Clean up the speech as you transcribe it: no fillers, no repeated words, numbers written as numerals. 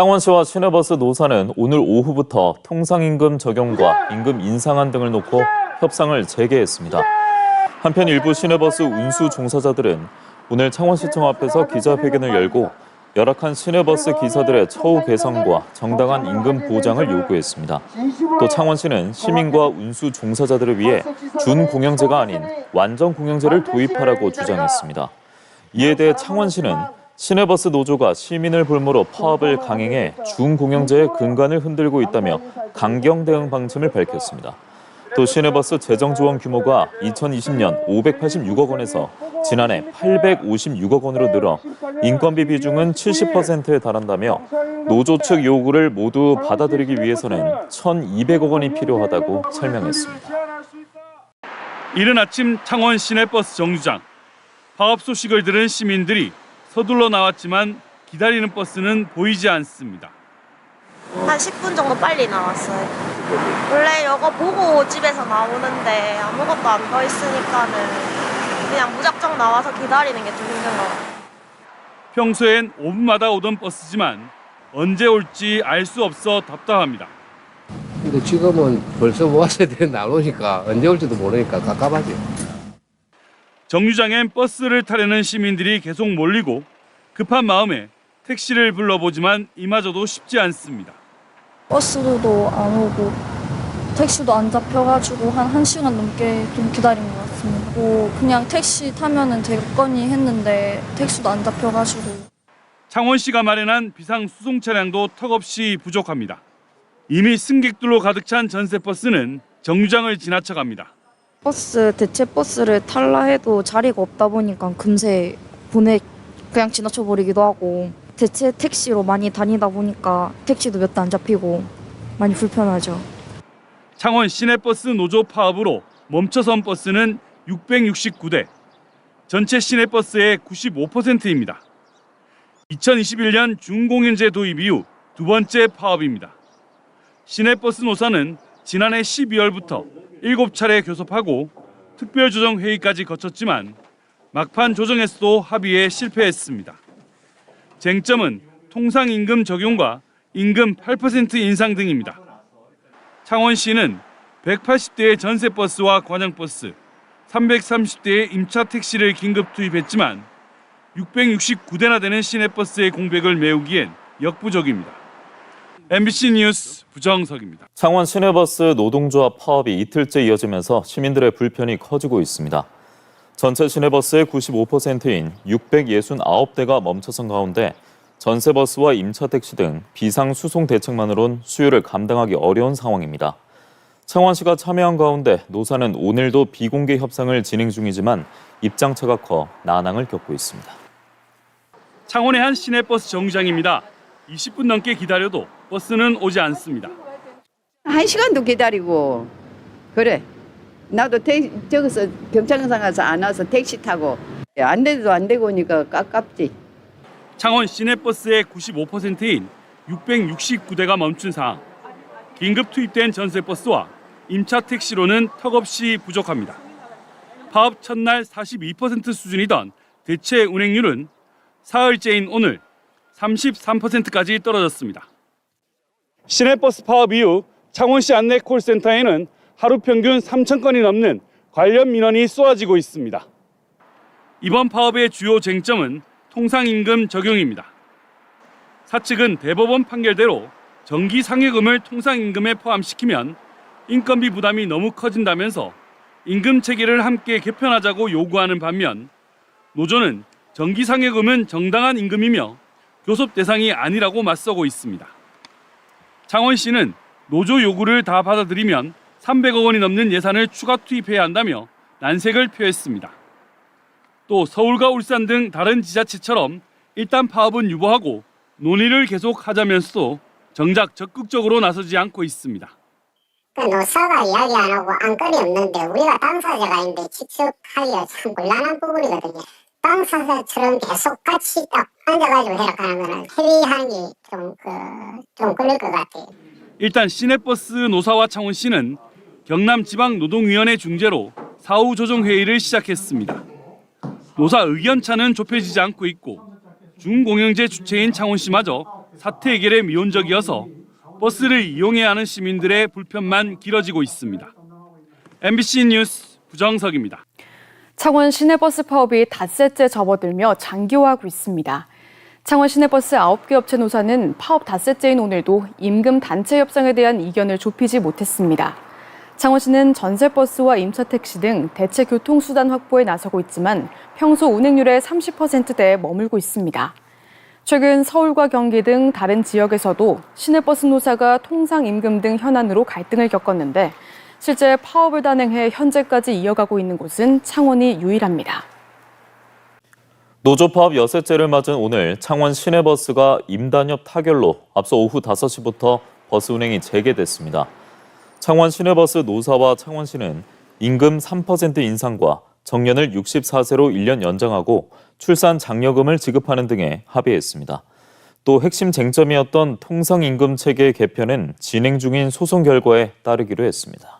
창원시와 시내버스 노사는 오늘 오후부터 통상임금 적용과 임금 인상안 등을 놓고 협상을 재개했습니다. 한편 일부 시내버스 운수 종사자들은 오늘 창원시청 앞에서 기자회견을 열고 열악한 시내버스 기사들의 처우 개선과 정당한 임금 보장을 요구했습니다. 또 창원시는 시민과 운수 종사자들을 위해 준공영제가 아닌 완전공영제를 도입하라고 주장했습니다. 이에 대해 창원시는 시내버스 노조가 시민을 볼모로 파업을 강행해 준공영제의 근간을 흔들고 있다며 강경 대응 방침을 밝혔습니다. 또 시내버스 재정 지원 규모가 2020년 586억 원에서 지난해 856억 원으로 늘어 인건비 비중은 70%에 달한다며 노조 측 요구를 모두 받아들이기 위해서는 1,200억 원이 필요하다고 설명했습니다. 이른 아침 창원 시내버스 정류장. 파업 소식을 들은 시민들이 서둘러 나왔지만 기다리는 버스는 보이지 않습니다. 한 10분 정도 빨리 나왔어요. 원래 이거 보고 집에서 나오는데 아무것도 안 떠 있으니까는 그냥 무작정 나와서 기다리는 게 좀 힘든 것 같아요. 평소엔 5분마다 오던 버스지만 언제 올지 알 수 없어 답답합니다. 근데 지금은 벌써 모았어야 되는데 안 오니까 언제 올지도 모르니까 갑갑하지. 정류장엔 버스를 타려는 시민들이 계속 몰리고 급한 마음에 택시를 불러보지만 이마저도 쉽지 않습니다. 버스도 안 오고 택시도 안 잡혀가지고 한 1시간 넘게 좀 기다린 것 같습니다. 그냥 택시 타면은 되겠거니 했는데 택시도 안 잡혀가지고. 창원시가 마련한 비상 수송 차량도 턱없이 부족합니다. 이미 승객들로 가득 찬 전세버스는 정류장을 지나쳐갑니다. 버스 대체 버스를 탈라 해도 자리가 없다 보니까 금세 그냥 지나쳐 버리기도 하고 대체 택시로 많이 다니다 보니까 택시도 몇 대 안 잡히고 많이 불편하죠. 창원 시내버스 노조 파업으로 멈춰선 버스는 669대, 전체 시내버스의 95%입니다. 2021년 준공영제 도입 이후 두 번째 파업입니다. 시내버스 노사는 지난해 12월부터 7차례 교섭하고 특별조정회의까지 거쳤지만 막판 조정에서도 합의에 실패했습니다. 쟁점은 통상임금 적용과 임금 8% 인상 등입니다. 창원시는 180대의 전세버스와 관영버스, 330대의 임차 택시를 긴급 투입했지만 669대나 되는 시내버스의 공백을 메우기엔 역부족입니다. MBC 뉴스 부정석입니다. 창원 시내버스 노동조합 파업이 이틀째 이어지면서 시민들의 불편이 커지고 있습니다. 전체 시내버스의 95%인 669대가 멈춰선 가운데 전세버스와 임차택시 등 비상수송 대책만으론 수요를 감당하기 어려운 상황입니다. 창원시가 참여한 가운데 노사는 오늘도 비공개 협상을 진행 중이지만 입장차가 커 난항을 겪고 있습니다. 창원의 한 시내버스 정류장입니다. 20분 넘게 기다려도 버스는 오지 않습니다. 1시간도 기다리고 그래. 나도 저기서 경찰서 가서 안 와서 택시 타고 안 돼도 안 되고 오니까 깝깝지. 창원 시내버스의 95%인 669대가 멈춘 상황. 긴급 투입된 전세버스와 임차 택시로는 턱없이 부족합니다. 파업 첫날 42% 수준이던 대체 운행률은 사흘째인 오늘 33%까지 떨어졌습니다. 시내버스 파업 이후 창원시 안내 콜센터에는 하루 평균 3,000건이 넘는 관련 민원이 쏟아지고 있습니다. 이번 파업의 주요 쟁점은 통상임금 적용입니다. 사측은 대법원 판결대로 정기상여금을 통상임금에 포함시키면 인건비 부담이 너무 커진다면서 임금 체계를 함께 개편하자고 요구하는 반면 노조는 정기상여금은 정당한 임금이며 교섭 대상이 아니라고 맞서고 있습니다. 창원시는 노조 요구를 다 받아들이면 300억 원이 넘는 예산을 추가 투입해야 한다며 난색을 표했습니다. 또 서울과 울산 등 다른 지자체처럼 일단 파업은 유보하고 논의를 계속하자면서도 정작 적극적으로 나서지 않고 있습니다. 노사가 이야기 안 하고 안건이 없는데 우리가 당사자가 있는데 직접하기가 참 곤란한 부분이거든요. 당사자처럼 계속 같이 딱 앉아가지고 해석하는 거는 협의하는 게 좀 걸릴 것 같아요. 일단 시내버스 노사와 창원시는 경남지방노동위원회 중재로 사후 조정회의를 시작했습니다. 노사 의견차는 좁혀지지 않고 있고 준공영제 주체인 창원시마저 사태 해결에 미온적이어서 버스를 이용해야 하는 시민들의 불편만 길어지고 있습니다. MBC 뉴스 부정석입니다. 창원 시내버스 파업이 닷새째 접어들며 장기화하고 있습니다. 창원 시내버스 9개 업체 노사는 파업 닷새째인 오늘도 임금 단체 협상에 대한 이견을 좁히지 못했습니다. 창원시는 전세버스와 임차택시 등 대체 교통수단 확보에 나서고 있지만 평소 운행률의 30%대에 머물고 있습니다. 최근 서울과 경기 등 다른 지역에서도 시내버스 노사가 통상임금 등 현안으로 갈등을 겪었는데 실제 파업을 단행해 현재까지 이어가고 있는 곳은 창원이 유일합니다. 노조 파업 여섯째를 맞은 오늘 창원 시내버스가 임단협 타결로 앞서 오후 5시부터 버스 운행이 재개됐습니다. 창원 시내버스 노사와 창원시는 임금 3% 인상과 정년을 64세로 1년 연장하고 출산 장려금을 지급하는 등에 합의했습니다. 또 핵심 쟁점이었던 통상임금 체계 개편은 진행 중인 소송 결과에 따르기로 했습니다.